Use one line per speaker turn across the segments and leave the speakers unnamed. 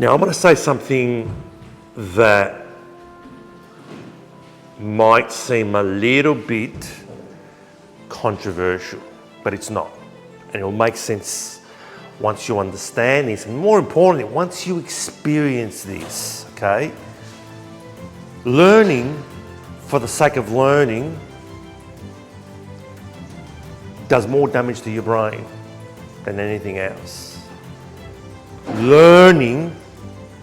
Now, I'm going to say something that might seem a little bit controversial, but it's not. And it'll make sense once you understand this, and more importantly, once you experience this, okay? Learning for the sake of learning does more damage to your brain than anything else. Learning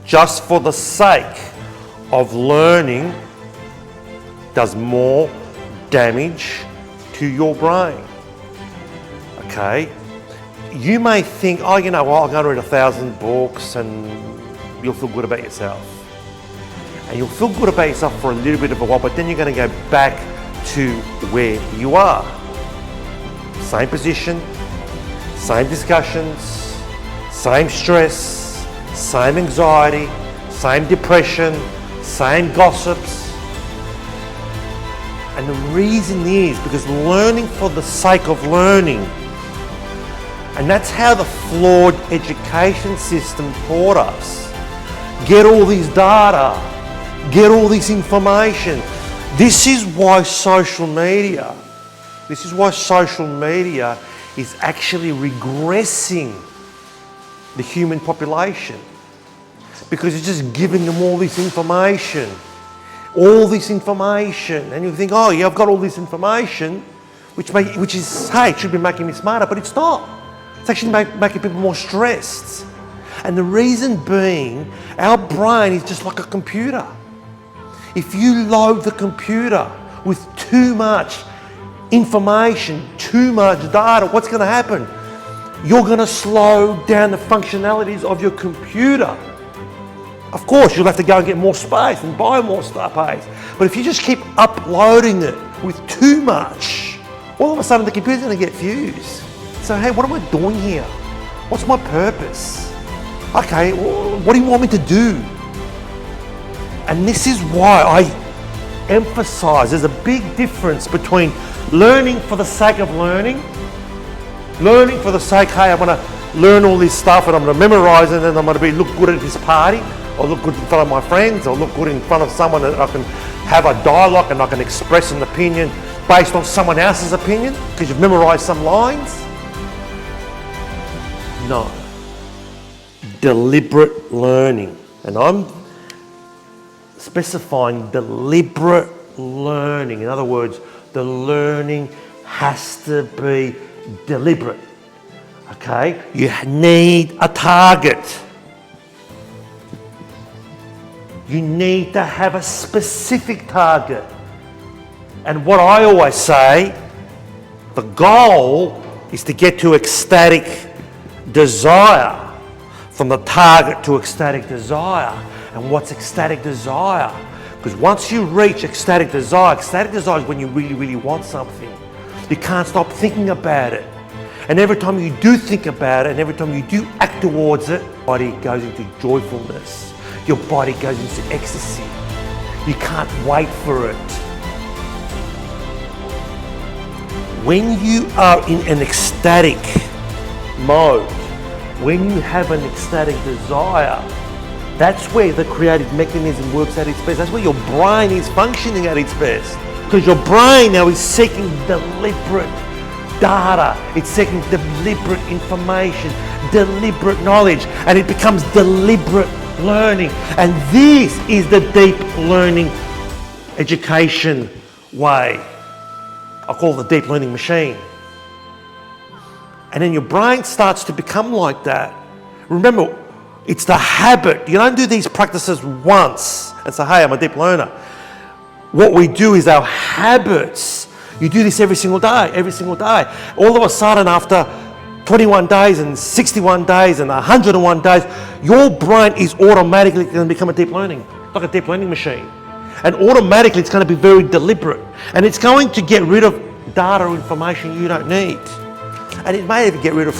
just for the sake of learning does more damage to your brain. Okay? You may think, oh, you know what, I'm going to read 1,000 books and you'll feel good about yourself. And you'll feel good about yourself for a little bit of a while, but then you're going to go back to where you are. Same position, same discussions, same stress, same anxiety, same depression, same gossips. And the reason is because learning for the sake of learning, and that's how the flawed education system taught us. Get all this data, get all this information. This is why social media is actually regressing the human population, because it's just giving them all this information, and you think, oh yeah, I've got all this information, which is, hey, it should be making me smarter, but it's not. It's actually making people more stressed. And the reason being, our brain is just like a computer. If you load the computer with too much information, too much data, what's going to happen? You're going to slow down the functionalities of your computer. Of course, you'll have to go and get more space and buy more space. But if you just keep uploading it with too much, all of a sudden the computer's going to get fused. So, hey, what am I doing here? What's my purpose? Okay, what do you want me to do? And this is why I emphasize there's a big difference between learning for the sake of learning for the sake, hey, I'm going to learn all this stuff and I'm going to memorize it and I'm going to look good at this party, or look good in front of my friends, or look good in front of someone that I can have a dialogue and I can express an opinion based on someone else's opinion because you've memorized some lines. No. Deliberate learning. And I'm specifying deliberate learning. In other words, the learning has to be deliberate. Okay? You need a target. You need to have a specific target. And what I always say, the goal is to get to ecstatic desire. From the target to ecstatic desire. And what's ecstatic desire? Because once you reach ecstatic desire is when you really, really want something. You can't stop thinking about it. And every time you do think about it, and every time you do act towards it, your body goes into joyfulness. Your body goes into ecstasy. You can't wait for it. When you are in an ecstatic mode, when you have an ecstatic desire, that's where the creative mechanism works at its best. That's where your brain is functioning at its best. Because your brain now is seeking deliberate data. It's seeking deliberate information, deliberate knowledge, and it becomes deliberate learning. And this is the deep learning education way. I call it the deep learning machine. And then your brain starts to become like that. Remember, it's the habit. You don't do these practices once and say, hey, I'm a deep learner. What we do is our habits. You do this every single day. All of a sudden, after 21 days and 61 days and 101 days, your brain is automatically going to become a deep learning, like a deep learning machine. And automatically it's going to be very deliberate. And it's going to get rid of data or information you don't need. And it may even get rid of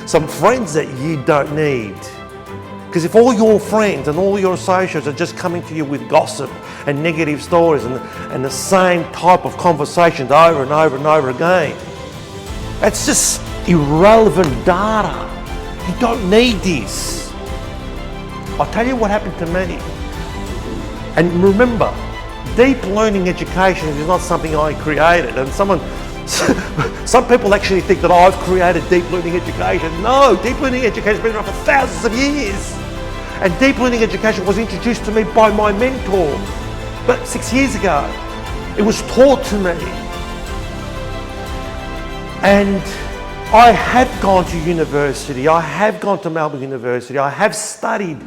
some friends that you don't need. Because if all your friends and all your associates are just coming to you with gossip and negative stories and the same type of conversations over and over and over again, that's just irrelevant data. You don't need this. I'll tell you what happened to me. And remember, deep learning education is not something I created. And some people actually think that I've created deep learning education. No, deep learning education has been around for thousands of years. And deep learning education was introduced to me by my mentor. But 6 years ago, it was taught to me. And I have gone to university. I have gone to Melbourne University. I have studied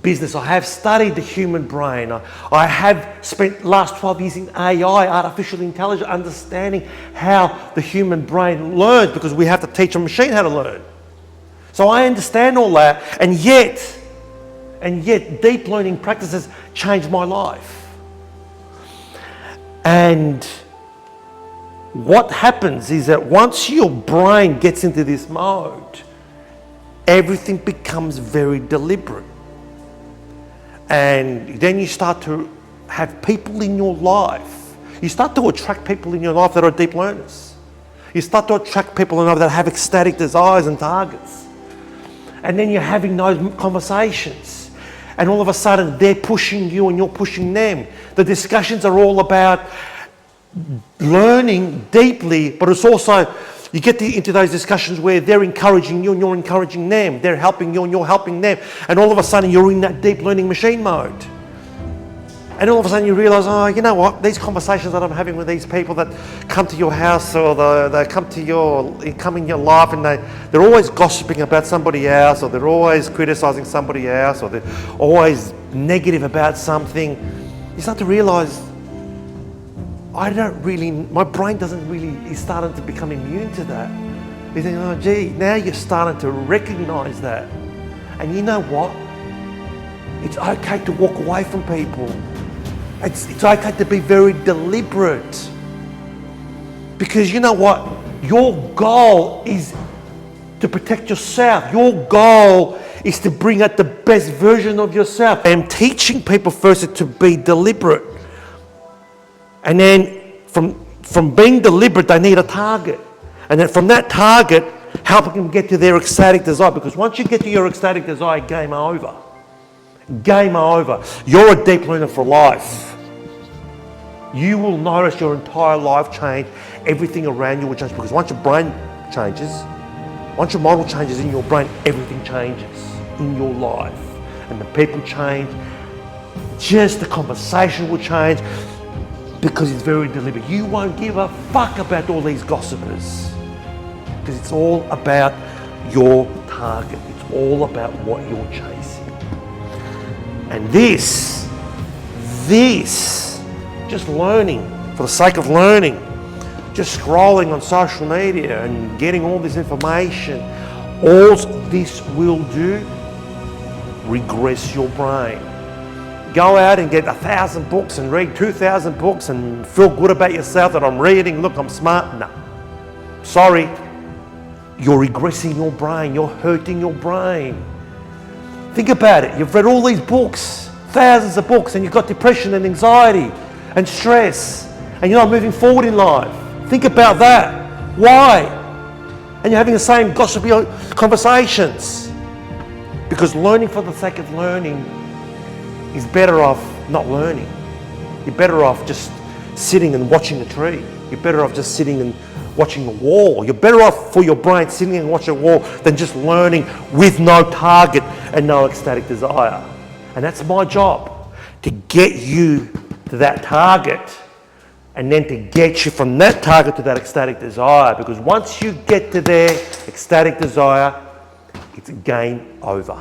business. I have studied the human brain. I have spent the last 12 years in AI, artificial intelligence, understanding how the human brain learns, because we have to teach a machine how to learn. So I understand all that, and yet deep learning practices changed my life. And what happens is that once your brain gets into this mode, everything becomes very deliberate. And then you start to have people in your life. You start to attract people in your life that are deep learners. You start to attract people in your life that have ecstatic desires and targets. And then you're having those conversations. And all of a sudden they're pushing you and you're pushing them. The discussions are all about learning deeply, but it's also, you get into those discussions where they're encouraging you and you're encouraging them. They're helping you and you're helping them. And all of a sudden you're in that deep learning machine mode. And all of a sudden you realise, oh, you know what? These conversations that I'm having with these people that come to your house, or they come in your life, and they're always gossiping about somebody else, or they're always criticising somebody else, or they're always negative about something. You start to realise, my brain is starting to become immune to that. You think, oh gee, now you're starting to recognise that. And you know what? It's okay to walk away from people. It's okay to be very deliberate. Because you know what? Your goal is to protect yourself. Your goal is to bring out the best version of yourself. And teaching people first to be deliberate. And then from being deliberate, they need a target. And then from that target, helping them get to their ecstatic desire. Because once you get to your ecstatic desire, game over. Game over. You're a deep learner for life. You will notice your entire life change. Everything around you will change. Because once your brain changes, once your model changes in your brain, everything changes in your life. And the people change. Just the conversation will change. Because it's very deliberate. You won't give a fuck about all these gossipers. Because it's all about your target. It's all about what you're chasing. And this, just learning for the sake of learning, just scrolling on social media and getting all this information, all this will do, regress your brain. Go out and get 1,000 books and read 2,000 books and feel good about yourself that I'm reading, look, I'm smart. No. Sorry. You're regressing your brain. You're hurting your brain. Think about it. You've read all these books, thousands of books, and you've got depression and anxiety and stress, and you're not moving forward in life. Think about that. Why? And you're having the same gossipy conversations. Because learning for the sake of learning is better off not learning. You're better off just sitting and watching a tree. You're better off just sitting and watching a wall. You're better off for your brain sitting and watching a wall than just learning with no target and no ecstatic desire. And that's my job, to get you to that target and then to get you from that target to that ecstatic desire. Because once you get to their ecstatic desire, it's game over.